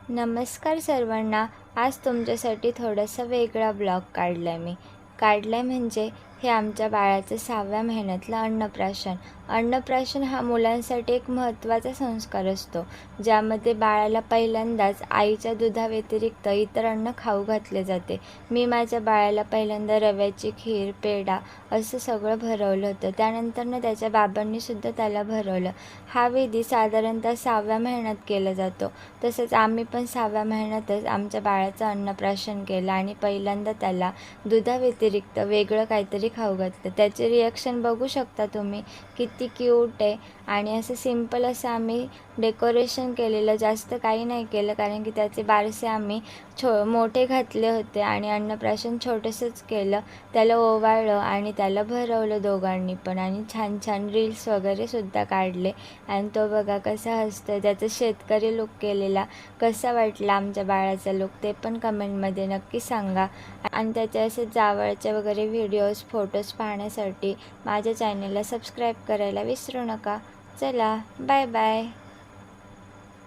नमस्कार सर्वांना. आज तुमच्यासाठी थोडासा वेगळा ब्लॉग काढलाय म्हणजे हे आमच्या बाळाचं 6व्या महिन्यातलं अन्नप्राशन. अन्नप्राशन हा मुलांसाठी एक महत्त्वाचा संस्कार असतो, ज्यामध्ये बाळाला पहिल्यांदाच आईच्या दुधाव्यतिरिक्त इतर अन्न खाऊ घातले जाते. मी माझ्या बाळाला पहिल्यांदा रव्याची खीर, पेढा असं सगळं भरवलं होतं. त्यानंतरनं त्याच्या बाबांनीसुद्धा त्याला भरवलं. हा विधी साधारणतः 6व्या महिन्यात केला जातो. तसंच आम्ही पण 6व्या महिन्यातच आमच्या बाळाचं अन्नप्राशन केलं आणि पहिल्यांदा त्याला दुधाव्यतिरिक्त वेगळं काहीतरी खाऊ घातलं. त्याचे रिॲक्शन बघू शकता तुम्ही, किती क्यूट आहे. आणि असं सिंपल असं आम्ही डेकोरेशन केलेलं, जास्त काही नाही केलं, कारण की त्याचे बारसे आम्ही मोठे घातले होते आणि अन्नप्राशन छोटंसंच केलं. त्याला ओवाळलं आणि त्याला भरवलं दोघांनी पण, आणि छान छान रील्स वगैरे सुद्धा काढले. आणि तो बघा कसा हसतोय. त्याचा शेतकरी लुक केलेला कसा वाटला आमच्या बाळाचा लुक ते पण कमेंटमध्ये नक्की सांगा. आणि त्याचे असे जावळचे वगैरे व्हिडिओज, फोटोज पाहण्यासाठी माझ्या चॅनलला सबस्क्राईब करायला विसरू नका. चला, बाय बाय.